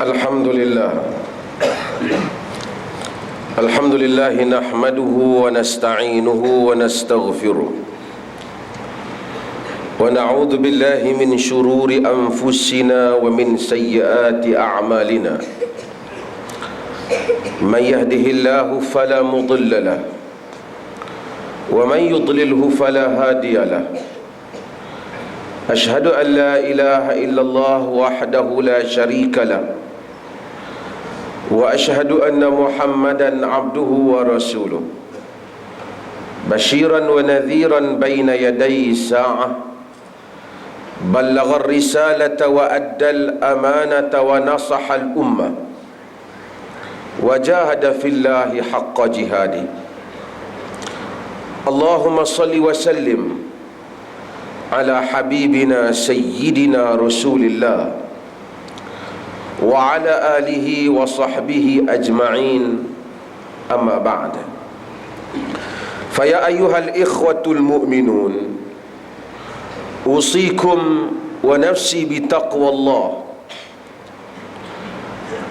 Alhamdulillah. Alhamdulillah nahmaduhu wa nasta'inuhu wa nastaghfiruh. Wa na'udzu billahi min shururi anfusina wa min sayyiati a'malina. Man yahdihillahu fala mudilla lahu wa man yudlilhu fala hadiya lahu. Ashhadu an la ilaha illallah wahdahu la syarika lahu wa ashhadu anna Muhammadan abduhu wa rasuluh basyiran wa nadhiran baina yaday sa'ah ballagha ar-risalata wa adda al-amanata wa nasaha al-ummah wa jahada fillahi haqqa jihadi. Allahumma salli wa sallim ala habibina sayyidina rasulillah wa ala alihi wa sahbihi ajma'in, amma ba'd. Faya ayyuhal ikhwatul mu'minun, usikum wa nafsi bitaqwallah.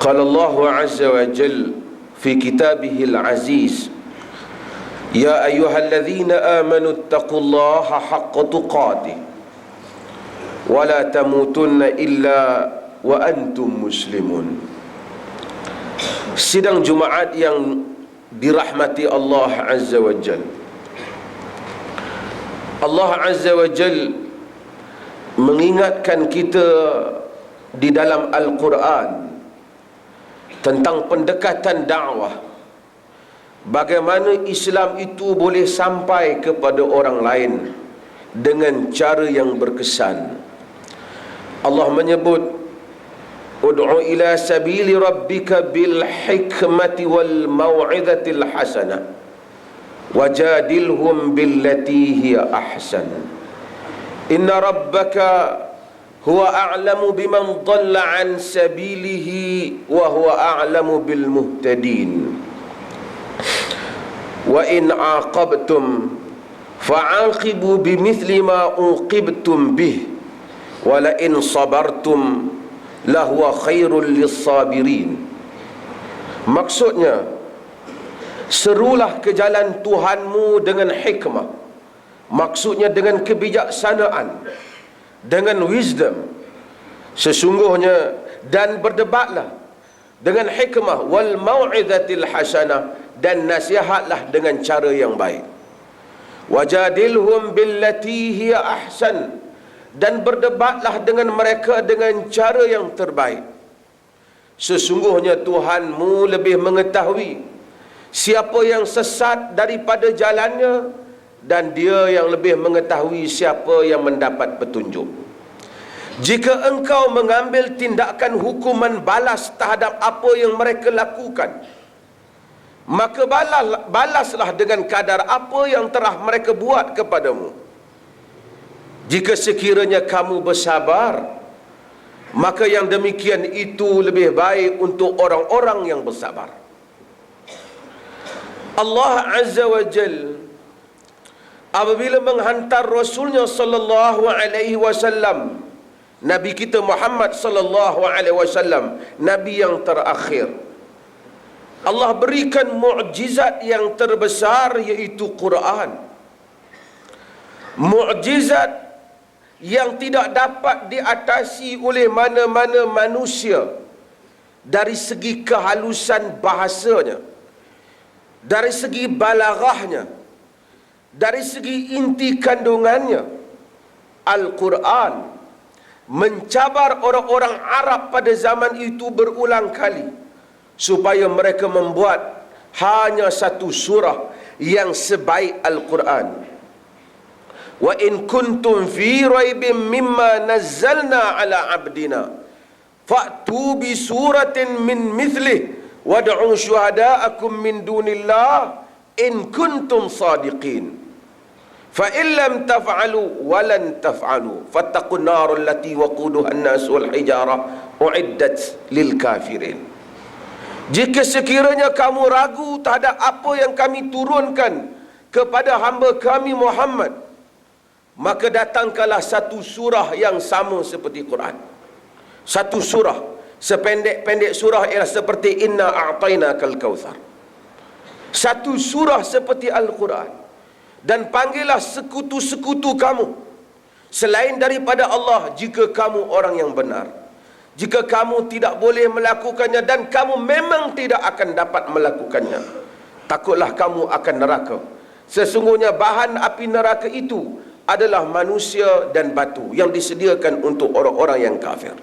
Qala Allah azza wa jalla fi kitabihil aziz, ya ayyuhalladzina amanu ittaqullaha haqqa tuqatih wa la tamutunna illa wa antum muslimun. Sidang Jumaat yang dirahmati Allah Azza wa Jal. Allah Azza wa Jal mengingatkan kita di dalam Al-Quran tentang pendekatan dakwah, bagaimana Islam itu boleh sampai kepada orang lain dengan cara yang berkesan. Allah menyebut, ud'u ila sabili rabbika bil hikmati wal mau'izatil hasanah wajadilhum billati hiya ahsan inna rabbaka huwa a'lamu biman dhalla an sabilihi wa huwa a'lamu bil muhtadin wa in 'aqabtum fa'aqibu bimithli ma uqibtum bih wa la in sabartum lahuwa khairul lissabirin. Maksudnya, serulah ke jalan Tuhanmu dengan hikmah, maksudnya dengan kebijaksanaan, dengan wisdom sesungguhnya, dan berdebatlah dengan hikmah wal mau'izatil hasanah, dan nasihatlah dengan cara yang baik. Wajadilhum billati hiya ahsan, dan berdebatlah dengan mereka dengan cara yang terbaik. Sesungguhnya Tuhanmu lebih mengetahui siapa yang sesat daripada jalannya, dan Dia yang lebih mengetahui siapa yang mendapat petunjuk. Jika engkau mengambil tindakan hukuman balas terhadap apa yang mereka lakukan, maka balaslah dengan kadar apa yang telah mereka buat kepadamu. Jika sekiranya kamu bersabar, maka yang demikian itu lebih baik untuk orang-orang yang bersabar. Allah Azza wa Jal apabila menghantar Rasulnya sallallahu alaihi wasallam, Nabi kita Muhammad sallallahu alaihi wasallam, Nabi yang terakhir, Allah berikan mukjizat yang terbesar, iaitu Quran. Mukjizat yang tidak dapat diatasi oleh mana-mana manusia dari segi kehalusan bahasanya, dari segi balaghahnya, dari segi inti kandungannya. Al-Quran mencabar orang-orang Arab pada zaman itu berulang kali supaya mereka membuat hanya satu surah yang sebaik Al-Quran. Wa in kuntum fi raibin mimma nazzalna ala abdina fa'tu bi suratin min mithlih wad'u syuhada'akum min dunillah in kuntum sadiqin fa in lam taf'alu wa lan taf'alu fattaqun nar allati waquduha an-nas wal hijara uiddat lil kafirin. Jika sekiranya kamu ragu terhadap apa yang kami turunkan kepada hamba kami Muhammad, maka datangkanlah satu surah yang sama seperti Quran. Satu surah Sependek-pendek surah ialah seperti Inna a'tainakal kautsar. Satu surah seperti Al-Quran. Dan panggillah sekutu-sekutu kamu selain daripada Allah jika kamu orang yang benar. Jika kamu tidak boleh melakukannya dan kamu memang tidak akan dapat melakukannya, takutlah kamu akan neraka. Sesungguhnya bahan api neraka itu adalah manusia dan batu yang disediakan untuk orang-orang yang kafir.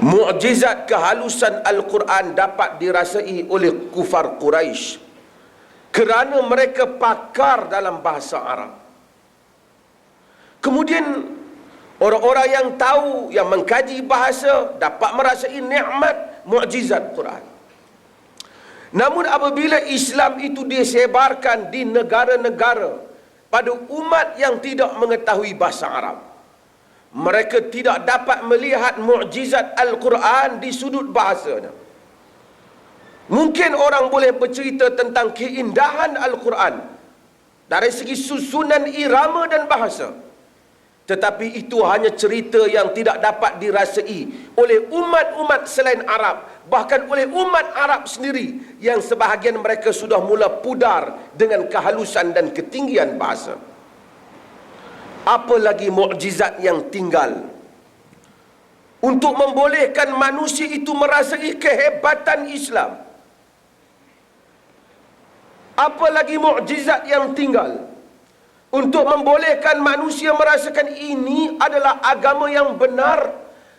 Mukjizat kehalusan Al-Quran dapat dirasai oleh kufar Quraisy kerana mereka pakar dalam bahasa Arab. Kemudian orang-orang yang tahu, yang mengkaji bahasa dapat merasai nikmat mukjizat Quran. Namun apabila Islam itu disebarkan di negara-negara pada umat yang tidak mengetahui bahasa Arab, mereka tidak dapat melihat mukjizat Al-Quran di sudut bahasanya. Mungkin orang boleh bercerita tentang keindahan Al-Quran dari segi susunan irama dan bahasa, tetapi itu hanya cerita yang tidak dapat dirasai oleh umat-umat selain Arab, bahkan oleh umat Arab sendiri yang sebahagian mereka sudah mula pudar dengan kehalusan dan ketinggian bahasa. Apalagi mukjizat yang tinggal untuk membolehkan manusia itu merasai kehebatan Islam. Apalagi mukjizat yang tinggal untuk membolehkan manusia merasakan ini adalah agama yang benar,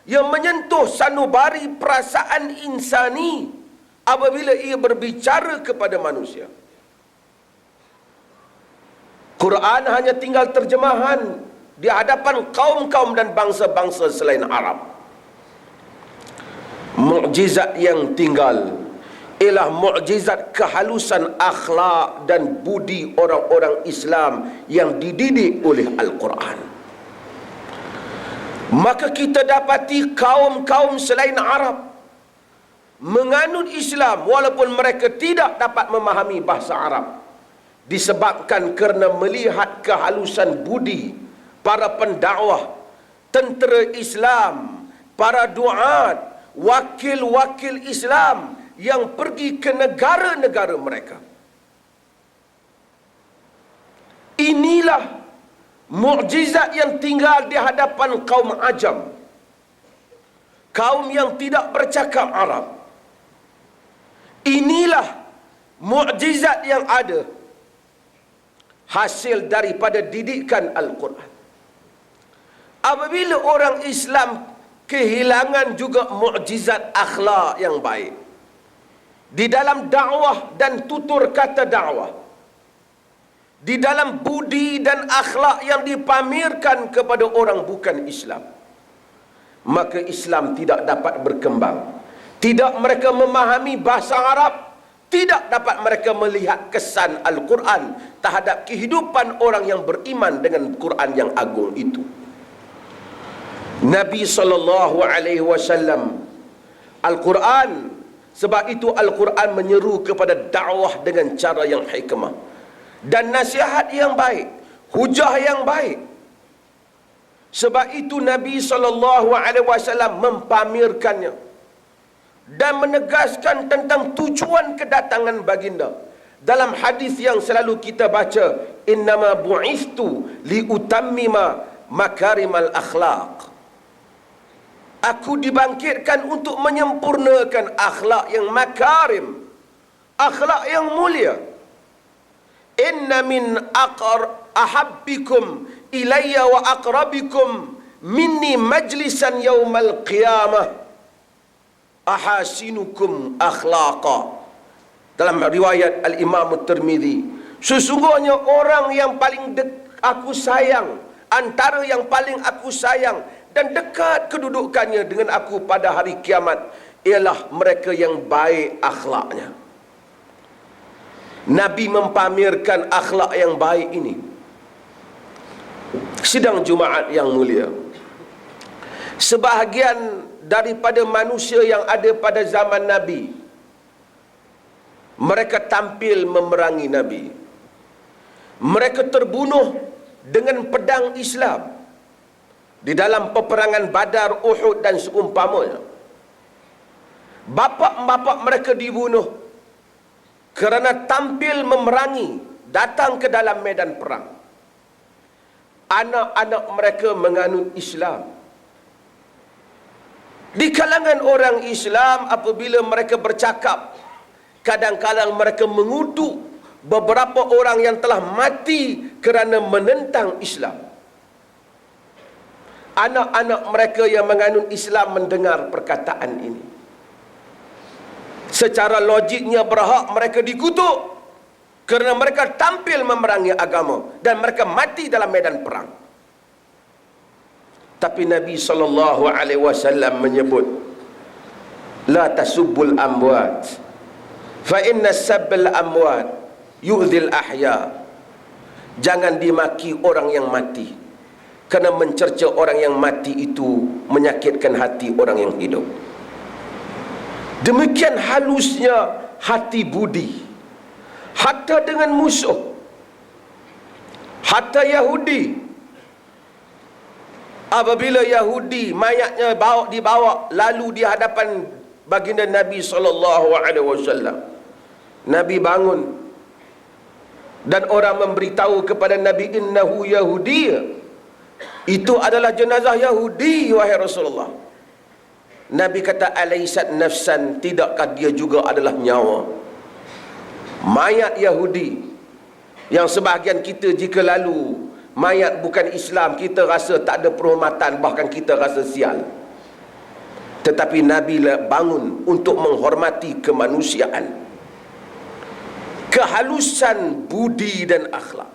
yang menyentuh sanubari perasaan insani apabila ia berbicara kepada manusia. Quran hanya tinggal terjemahan di hadapan kaum-kaum dan bangsa-bangsa selain Arab. Mukjizat yang tinggal ialah mukjizat kehalusan akhlak dan budi orang-orang Islam yang dididik oleh Al-Quran. Maka kita dapati kaum-kaum selain Arab menganut Islam walaupun mereka tidak dapat memahami bahasa Arab, disebabkan kerana melihat kehalusan budi para pendakwah, tentera Islam, para duat, wakil-wakil Islam yang pergi ke negara-negara mereka. Inilah mukjizat yang tinggal di hadapan kaum Ajam, kaum yang tidak bercakap Arab. Inilah mukjizat yang ada hasil daripada didikan Al-Quran. Apabila orang Islam kehilangan juga mukjizat akhlak yang baik di dalam dakwah dan tutur kata dakwah, di dalam budi dan akhlak yang dipamerkan kepada orang bukan Islam, maka Islam tidak dapat berkembang. Tidak mereka memahami bahasa Arab, tidak dapat mereka melihat kesan Al-Quran terhadap kehidupan orang yang beriman dengan Quran yang agung itu. Nabi SAW, Al-Quran, sebab itu Al-Quran menyeru kepada dakwah dengan cara yang hikmah dan nasihat yang baik, hujah yang baik. Sebab itu Nabi SAW mempamerkannya dan menegaskan tentang tujuan kedatangan baginda dalam hadis yang selalu kita baca, innama bu'istu liutammima makarimal akhlaq. Aku dibangkitkan untuk menyempurnakan akhlak yang makarim, akhlak yang mulia. Inna min ahabbikum ilayya wa aqrabikum minni majlisan yaumal qiyamah ahasinukum akhlaqa. Dalam riwayat Al-Imam At-Tirmidzi, sesungguhnya orang yang paling aku sayang, antara yang paling aku sayang dan dekat kedudukannya dengan aku pada hari kiamat ialah mereka yang baik akhlaknya. Nabi mempamerkan akhlak yang baik ini. Sidang Jumaat yang mulia, sebahagian daripada manusia yang ada pada zaman Nabi, mereka tampil memerangi Nabi. Mereka terbunuh dengan pedang Islam di dalam peperangan Badar, Uhud dan seumpamanya. Bapa-bapa mereka dibunuh kerana tampil memerangi, datang ke dalam medan perang. Anak-anak mereka menganut Islam. Di kalangan orang Islam, apabila mereka bercakap, kadang-kadang mereka mengutuk beberapa orang yang telah mati kerana menentang Islam. Anak-anak mereka yang menganut Islam mendengar perkataan ini. Secara logiknya berhak mereka dikutuk kerana mereka tampil memerangi agama dan mereka mati dalam medan perang. Tapi Nabi SAW menyebut, la tasubbul amwat fa inna sabbal amwat yu'dhil ahya. Jangan dimaki orang yang mati, kerana mencerca orang yang mati itu menyakitkan hati orang yang hidup. Demikian halusnya hati budi, hatta dengan musuh, hatta Yahudi. Apabila Yahudi mayatnya dibawa lalu di hadapan baginda Nabi SAW, Nabi bangun dan orang memberitahu kepada Nabi, innahu Yahudi, itu adalah jenazah Yahudi wahai Rasulullah. Nabi kata, alaysat nafsan, tidakkah dia juga adalah nyawa? Mayat Yahudi yang sebahagian kita jika lalu mayat bukan Islam, kita rasa tak ada penghormatan, bahkan kita rasa sial. Tetapi Nabi bangun untuk menghormati kemanusiaan, kehalusan budi dan akhlak.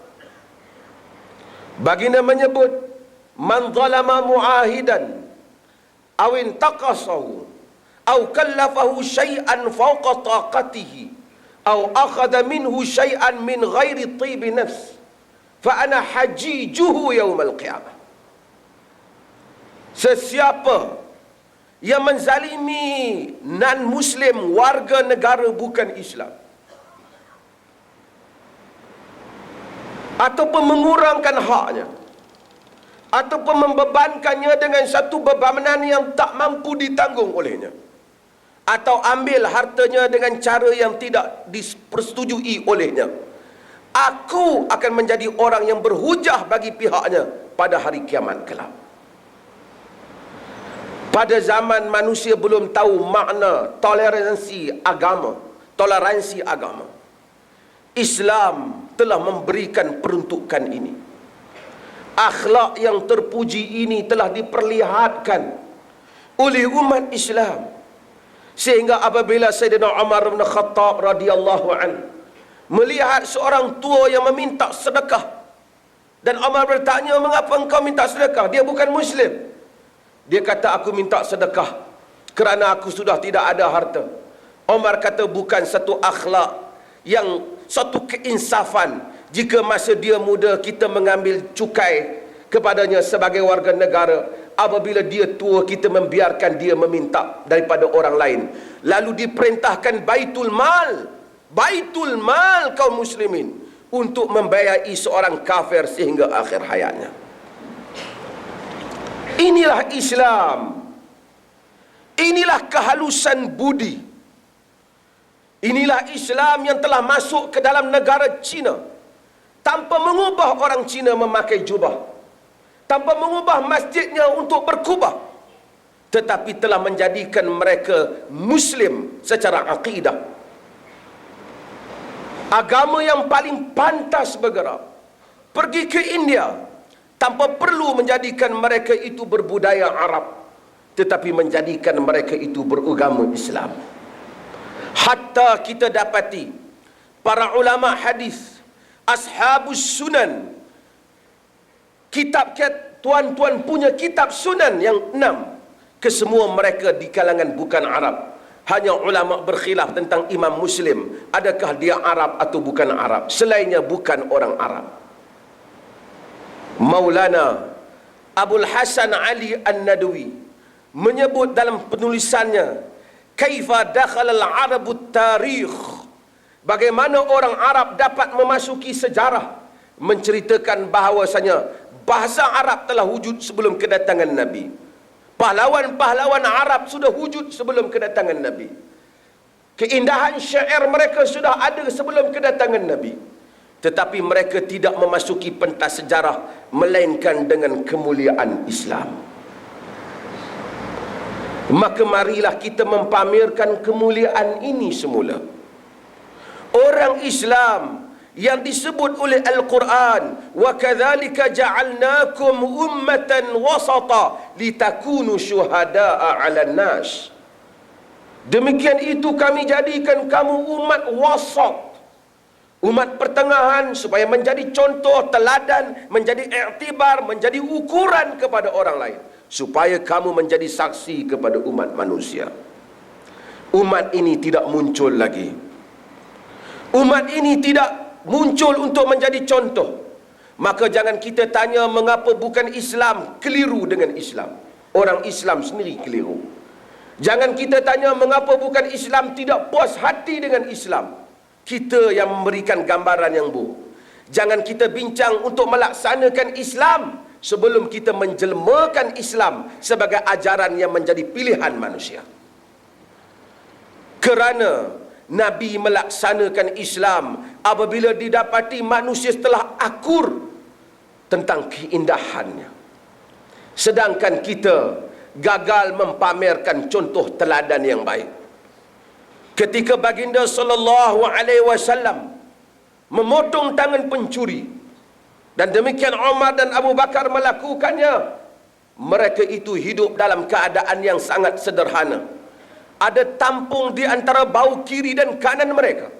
Baginda menyebut, man zalama muahidan aw intaqasahu aw kallafahu syai'an fawqa taqatihi aw akhadha minhu syai'an min ghairi tibi nafs fa ana hajijuhu yaumal qiyamah. Sesiapa yang menzalimi non muslim warga negara bukan Islam, ataupun mengurangkan haknya, ataupun membebankannya dengan satu bebanan yang tak mampu ditanggung olehnya, atau ambil hartanya dengan cara yang tidak dipersetujui olehnya, aku akan menjadi orang yang berhujah bagi pihaknya pada hari kiamat kelak. Pada zaman manusia belum tahu makna toleransi agama, Islam telah memberikan peruntukan ini. Akhlak yang terpuji ini telah diperlihatkan oleh umat Islam, sehingga apabila Sayyidina Umar bin Khattab radhiyallahu anhu melihat seorang tua yang meminta sedekah, dan Umar bertanya, mengapa engkau minta sedekah? Dia bukan Muslim. Dia kata, aku minta sedekah kerana aku sudah tidak ada harta. Umar kata, bukan satu akhlak yang satu keinsafan jika masa dia muda kita mengambil cukai kepadanya sebagai warga negara, apabila dia tua kita membiarkan dia meminta daripada orang lain, lalu diperintahkan baitul mal kaum muslimin untuk membiayai seorang kafir sehingga akhir hayatnya. Inilah Islam, inilah kehalusan budi, inilah Islam yang telah masuk ke dalam negara Cina tanpa mengubah orang Cina memakai jubah, tanpa mengubah masjidnya untuk berkubah, tetapi telah menjadikan mereka Muslim secara akidah. Agama yang paling pantas bergerak pergi ke India tanpa perlu menjadikan mereka itu berbudaya Arab, tetapi menjadikan mereka itu beragama Islam. Hatta kita dapati para ulama hadis, ashabus sunan, kitab tuan-tuan punya kitab sunan yang 6, kesemua mereka di kalangan bukan Arab. Hanya ulama berkhilaf tentang Imam Muslim, adakah dia Arab atau bukan Arab. Selainnya bukan orang Arab. Maulana Abul Hasan Ali An-Nadwi menyebut dalam penulisannya, kaifa dakhala al-arabu tarikh, bagaimana orang Arab dapat memasuki sejarah, menceritakan bahawasanya bahasa Arab telah wujud sebelum kedatangan Nabi. Pahlawan-pahlawan Arab sudah wujud sebelum kedatangan Nabi. Keindahan syair mereka sudah ada sebelum kedatangan Nabi. Tetapi mereka tidak memasuki pentas sejarah melainkan dengan kemuliaan Islam. Maka marilah kita mempamerkan kemuliaan ini semula. Orang Islam yang disebut oleh Al-Quran, wa kadzalika ja'alnakum ummatan wasata litakunu syuhada'a 'alan nas. Demikian itu kami jadikan kamu umat wasat, umat pertengahan, supaya menjadi contoh teladan, menjadi iktibar, menjadi ukuran kepada orang lain, supaya kamu menjadi saksi kepada umat manusia. Umat ini tidak muncul lagi. Umat ini tidak muncul untuk menjadi contoh. Maka jangan kita tanya mengapa bukan Islam keliru dengan Islam. Orang Islam sendiri keliru. Jangan kita tanya mengapa bukan Islam tidak puas hati dengan Islam. Kita yang memberikan gambaran yang buruk. Jangan kita bincang untuk melaksanakan Islam sebelum kita menjelmakan Islam sebagai ajaran yang menjadi pilihan manusia. Kerana Nabi melaksanakan Islam apabila didapati manusia telah akur tentang keindahannya. Sedangkan kita gagal mempamerkan contoh teladan yang baik. Ketika baginda sallallahu alaihi wasallam memotong tangan pencuri, dan demikian Umar dan Abu Bakar melakukannya, mereka itu hidup dalam keadaan yang sangat sederhana. Ada tampung di antara bahu kiri dan kanan mereka,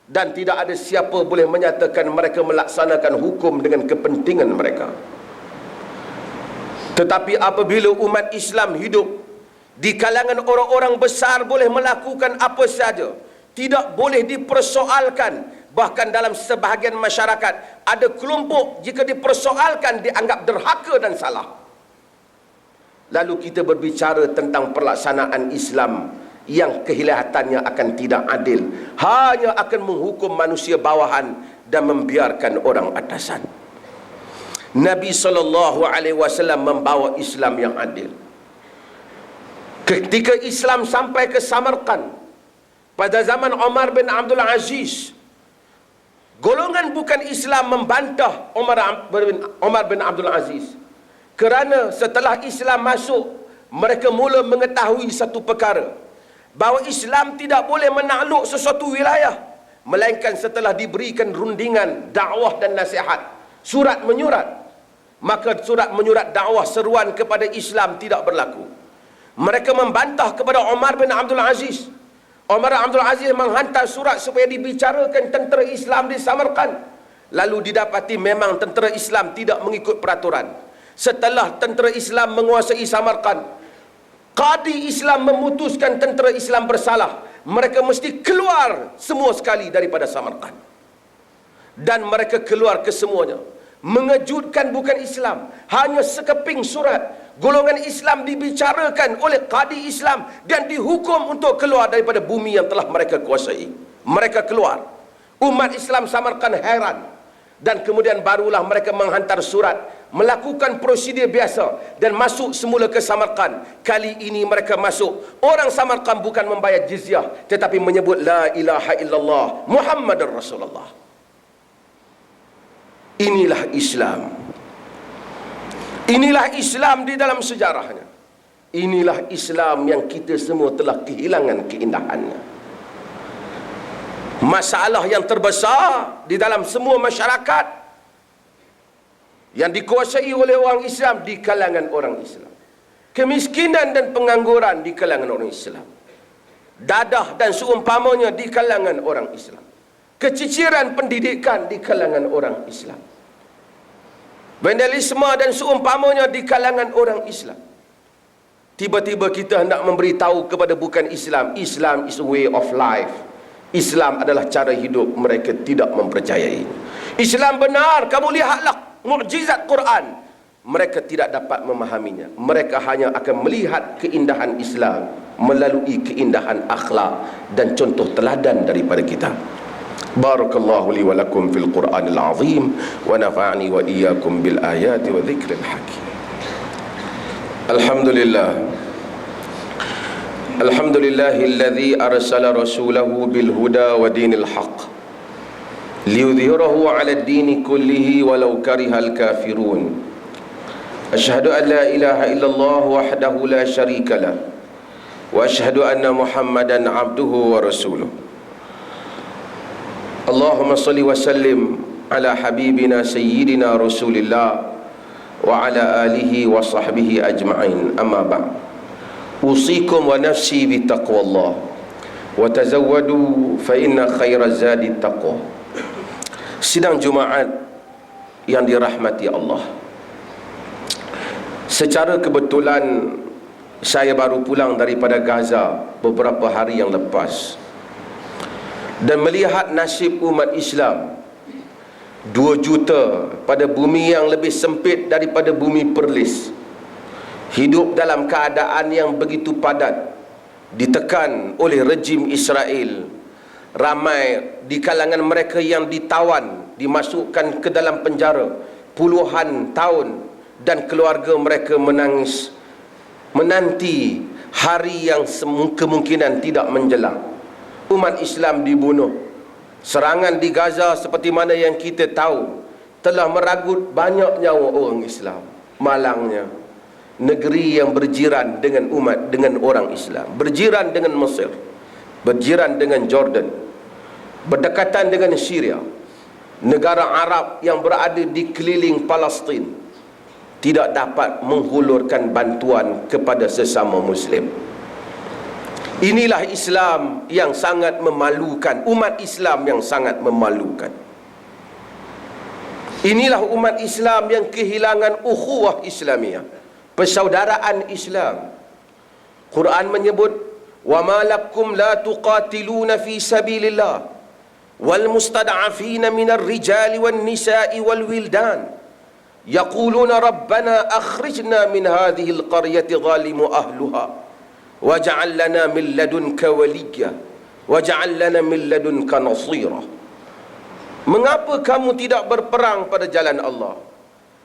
dan tidak ada siapa boleh menyatakan mereka melaksanakan hukum dengan kepentingan mereka. Tetapi apabila umat Islam hidup di kalangan orang-orang besar boleh melakukan apa saja, tidak boleh dipersoalkan. Bahkan dalam sebahagian masyarakat ada kelompok jika dipersoalkan dianggap derhaka dan salah. Lalu kita berbicara tentang pelaksanaan Islam yang kelihatannya akan tidak adil, hanya akan menghukum manusia bawahan dan membiarkan orang atasan. Nabi SAW membawa Islam yang adil. Ketika Islam sampai ke Samarkand pada zaman Umar bin Abdul Aziz, golongan bukan Islam membantah Umar bin Abdul Aziz. Kerana setelah Islam masuk, mereka mula mengetahui satu perkara, bahawa Islam tidak boleh menakluk sesuatu wilayah melainkan setelah diberikan rundingan dakwah dan nasihat, surat menyurat. Maka surat menyurat dakwah seruan kepada Islam tidak berlaku. Mereka membantah kepada Umar bin Abdul Aziz. Umar bin Abdul Aziz menghantar surat supaya dibicarakan tentera Islam di Samarkand. Lalu didapati memang tentera Islam tidak mengikut peraturan. Setelah tentera Islam menguasai Samarkand, Qadi Islam memutuskan tentera Islam bersalah. Mereka mesti keluar semua sekali daripada Samarkand. Dan mereka keluar kesemuanya. Mengejutkan bukan Islam, hanya sekeping surat, golongan Islam dibicarakan oleh Qadi Islam dan dihukum untuk keluar daripada bumi yang telah mereka kuasai. Mereka keluar. Umat Islam Samarkand heran. Dan kemudian barulah mereka menghantar surat, melakukan prosedur biasa dan masuk semula ke Samarkand. Kali ini mereka masuk, orang Samarkand bukan membayar jizyah, tetapi menyebut la ilaha illallah Muhammadar Rasulullah. Inilah Islam. Inilah Islam di dalam sejarahnya. Inilah Islam yang kita semua telah kehilangan keindahannya. Masalah yang terbesar di dalam semua masyarakat yang dikuasai oleh orang Islam di kalangan orang Islam. Kemiskinan dan pengangguran di kalangan orang Islam. Dadah dan seumpamanya di kalangan orang Islam. Keciciran pendidikan di kalangan orang Islam. Vandalisme dan seumpamanya di kalangan orang Islam. Tiba-tiba kita hendak memberitahu kepada bukan Islam, Islam is a way of life. Islam adalah cara hidup. Mereka tidak mempercayai. Islam benar, kamu lihatlah mukjizat Quran. Mereka tidak dapat memahaminya. Mereka hanya akan melihat keindahan Islam melalui keindahan akhlak dan contoh teladan daripada kita. Barakallahu li wa lakum fil Qur'anil azim wa nafa'ani wa iyyakum bil ayati wa dzikril hakim. Alhamdulillah. Alhamdulillahilladzi arsala rasulahu bil huda wa dinil haqq liyudhhirahu 'ala ad-dini kullihi walau karihal kafirun. Asyhadu an la ilaha illallah wahdahu la syarika lah wa asyhadu anna Muhammadan 'abduhu wa rasuluh. Allahumma salli wa sallim ala habibina sayyidina Rasulillah wa ala alihi wa sahbihi ajma'in. Amma ba'd. Usikum wa nafsi bi taqwallah wa tazawwadu fa inna khairaz zadi taqwa. Sidang Jumaat yang dirahmati Allah, secara kebetulan saya baru pulang daripada Gaza beberapa hari yang lepas dan melihat nasib umat Islam 2 juta pada bumi yang lebih sempit daripada bumi Perlis, hidup dalam keadaan yang begitu padat, ditekan oleh rejim Israel. Ramai di kalangan mereka yang ditawan, dimasukkan ke dalam penjara puluhan tahun, dan keluarga mereka menangis menanti hari yang kemungkinan tidak menjelang. Umat Islam dibunuh. Serangan di Gaza seperti mana yang kita tahu telah meragut banyak nyawa orang Islam. Malangnya, negeri yang berjiran dengan orang Islam, berjiran dengan Mesir, berjiran dengan Jordan, berdekatan dengan Syria, negara Arab yang berada di keliling Palestin, tidak dapat menghulurkan bantuan kepada sesama Muslim. Inilah Islam yang sangat memalukan, umat Islam yang sangat memalukan. Inilah umat Islam yang kehilangan ukhuwah Islamiyah, persaudaraan Islam. Quran menyebut, wa ma lakum la tuqatiluna fi sabilillah wal mustad'afina minar rijali wan nisa'i wal wildan yaquluna rabbana akhrijna min hadhihi al qaryati zalimu ahluha waj'al lana min ladunka waliyya waj'al lana min ladunka nasira. Mengapa kamu tidak berperang pada jalan Allah,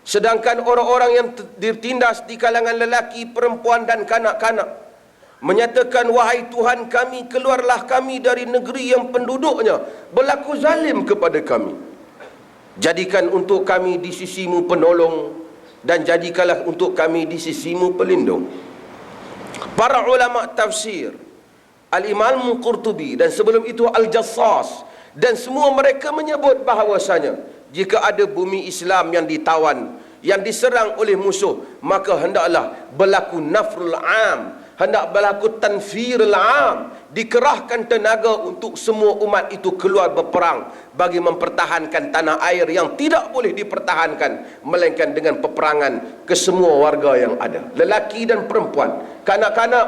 sedangkan orang-orang yang ditindas di kalangan lelaki, perempuan dan kanak-kanak menyatakan, wahai Tuhan kami, keluarlah kami dari negeri yang penduduknya berlaku zalim kepada kami. Jadikan untuk kami di sisimu penolong, dan jadikanlah untuk kami di sisimu pelindung. Para ulama tafsir, Al-Imam Qurtubi dan sebelum itu Al-Jassas, dan semua mereka menyebut bahawasanya jika ada bumi Islam yang ditawan, yang diserang oleh musuh, maka hendaklah berlaku nafrul am, hendak berlaku tanfirul am, dikerahkan tenaga untuk semua umat itu keluar berperang bagi mempertahankan tanah air yang tidak boleh dipertahankan melainkan dengan peperangan ke semua warga yang ada, lelaki dan perempuan. Kanak-kanak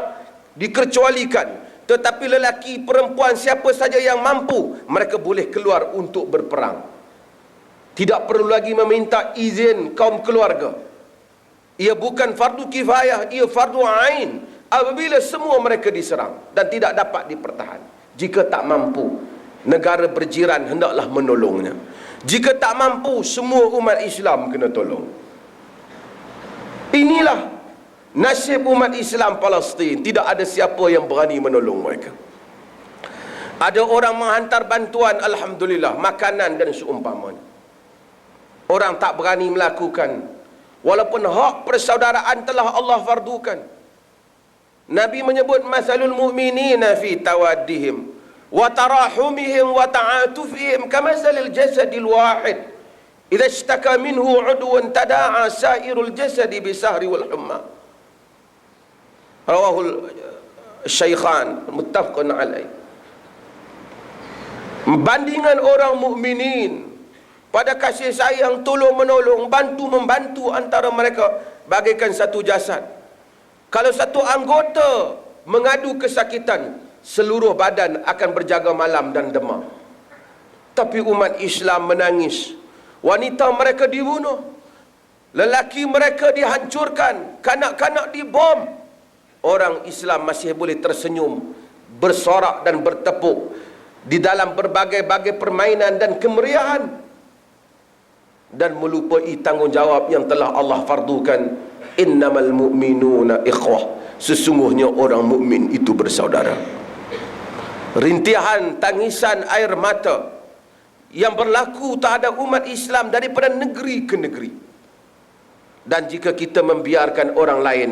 dikecualikan, tetapi lelaki, perempuan, siapa saja yang mampu, mereka boleh keluar untuk berperang. Tidak perlu lagi meminta izin kaum keluarga. Ia bukan fardu kifayah, ia fardu ain. Apabila semua mereka diserang dan tidak dapat dipertahan, jika tak mampu, negara berjiran hendaklah menolongnya. Jika tak mampu, semua umat Islam kena tolong. Inilah nasib umat Islam Palestin. Tidak ada siapa yang berani menolong mereka. Ada orang menghantar bantuan, alhamdulillah, makanan dan seumpamanya. Orang tak berani melakukan, walaupun hak persaudaraan telah Allah fardukan. Nabi menyebut, masalul mu'minina fi tawaddihim wa tarahumihim wa ta'atufihim kamasalil jasadil wahid idza ishtaka minhu 'udwun tada'a sairul jasadi bisahri wal humma. Rawahul Syaikhan muttafaqun alaih. Bandingan orang mukminin pada kasih sayang, tolong menolong, bantu membantu antara mereka bagaikan satu jasad. Kalau satu anggota mengadu kesakitan, seluruh badan akan berjaga malam dan demam. Tapi umat Islam menangis. Wanita mereka dibunuh, lelaki mereka dihancurkan, kanak-kanak dibom. Orang Islam masih boleh tersenyum, bersorak dan bertepuk di dalam berbagai-bagai permainan dan kemeriahan, dan melupai tanggungjawab yang telah Allah fardukan Innamal mu'minuna ikhwah. Sesungguhnya orang mukmin itu bersaudara. Rintihan tangisan air mata yang berlaku terhadap umat Islam daripada negeri ke negeri. Dan jika kita membiarkan orang lain,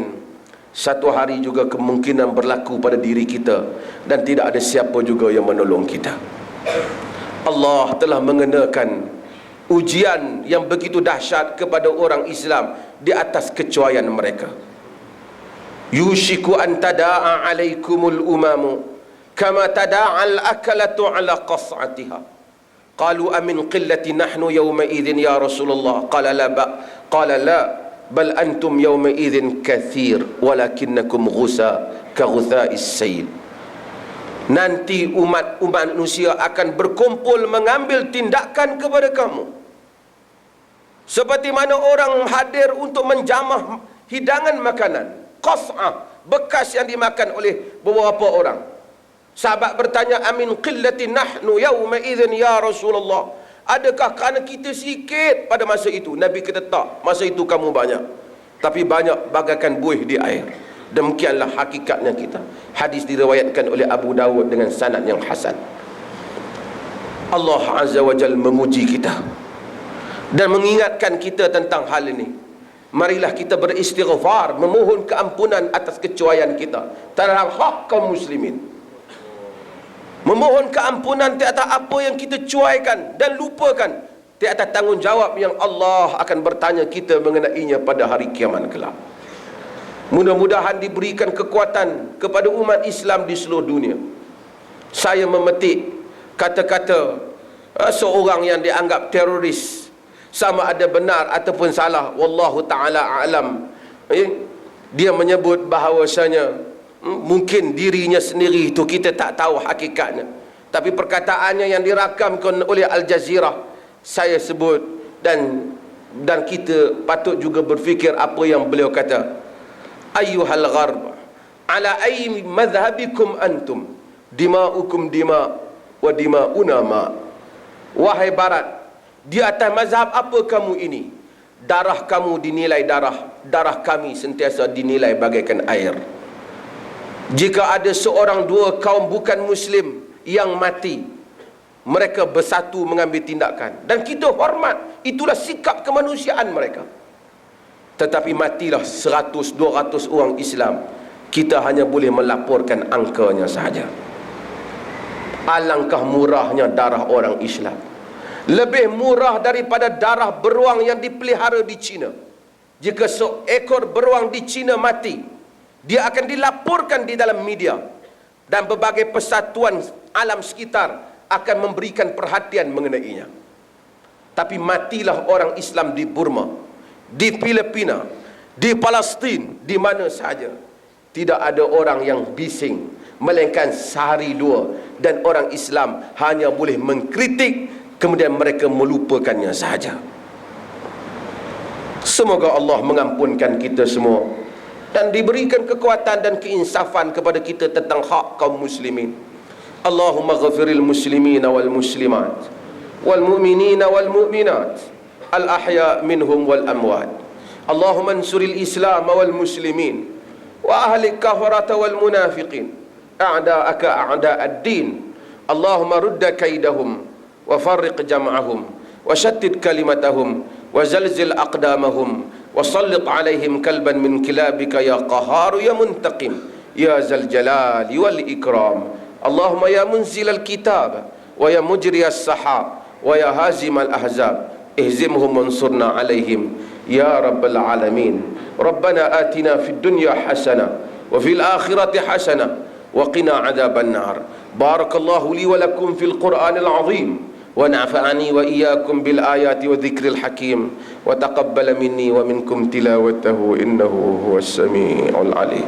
satu hari juga kemungkinan berlaku pada diri kita, dan tidak ada siapa juga yang menolong kita. Allah telah mengenakan ujian yang begitu dahsyat kepada orang Islam di atas kecuaian mereka. Yushiku an tada'a alaikumul umamu kama tada'al akalatu ala qas'atiha. Qalu amin qillati nahnu yawma idhin ya Rasulullah. Qala la bal antum yawma idhin kathir walakinnakum ghusa ka ghutha'is sayl. Nanti umat manusia akan berkumpul mengambil tindakan kepada kamu seperti mana orang hadir untuk menjamah hidangan makanan, qas'ah, bekas yang dimakan oleh beberapa orang. Sahabat bertanya, amin qillati nahnu yawma idhin ya Rasulullah. Adakah kerana kita sikit pada masa itu? Nabi kata tak, masa itu kamu banyak, tapi banyak bagaikan buih di air. Demikianlah hakikatnya kita. Hadis diriwayatkan oleh Abu Dawud dengan sanad yang hasan. Allah Azza wa Jalla memuji kita dan mengingatkan kita tentang hal ini. Marilah kita beristighfar, memohon keampunan atas kecuaian kita terhadap hak kaum muslimin. Memohon keampunan di atas apa yang kita cuaikan dan lupakan, di atas tanggungjawab yang Allah akan bertanya kita mengenainya pada hari kiamat kelak. Mudah-mudahan diberikan kekuatan kepada umat Islam di seluruh dunia. Saya memetik kata-kata seorang yang dianggap teroris, sama ada benar ataupun salah, wallahu ta'ala a'lam. Dia menyebut bahawasanya mungkin dirinya sendiri itu kita tak tahu hakikatnya, tapi perkataannya yang dirakamkan oleh Al Jazeera saya sebut, dan kita patut juga berfikir apa yang beliau kata. Ayyuhal gharb ala ayyi madhhabikum antum dima'ukum dima' wa dima'una ma. Wahai barat, di atas mazhab apa kamu ini? Darah kamu dinilai darah, darah kami sentiasa dinilai bagaikan air. Jika ada seorang dua kaum bukan muslim yang mati, mereka bersatu mengambil tindakan, dan kita hormat, itulah sikap kemanusiaan mereka. Tetapi matilah 100-200 orang Islam, kita hanya boleh melaporkan angkanya sahaja. Alangkah murahnya darah orang Islam, lebih murah daripada darah beruang yang dipelihara di China. Jika seekor beruang di China mati, dia akan dilaporkan di dalam media, dan berbagai persatuan alam sekitar akan memberikan perhatian mengenainya. Tapi matilah orang Islam di Burma, di Filipina, di Palestin, di mana saja, tidak ada orang yang bising, melainkan sehari dua, dan orang Islam hanya boleh mengkritik, kemudian mereka melupakannya sahaja. Semoga Allah mengampunkan kita semua dan diberikan kekuatan dan keinsafan kepada kita tentang hak kaum muslimin. Allahumma ghafiril muslimina wal muslimat wal mu'minina wal mu'minat al ahya minhum wal amwat. Allahumma ansuril islam wal muslimin wa ahli kafarata wal munafiqin a'da'aka a'da'ad din. Allahumma rudda kaidahum wa farriq jam'ahum wa shattid kalimatahum wa zalzil aqdamahum wa sallit alaihim kalban min kilabika ya qaharu ya muntaqim ya zal jalali wal ikram. Allahumma ya munzil al kitab wa ya mujri as sahab wa ya hazim al ahzab ihzimhum wansurna alaihim ya rabbal alamin. Rabbana atina fid dunya hasanah wa fil akhirati hasanah wa qina adzaban nar. Barakallahu li wa lakum fil Qur'anil azim wa nafa'ani wa iyyakum bil ayati wa dzikril hakim wa taqabbala minni wa minkum tilawatahu innahu huwas samiul alim.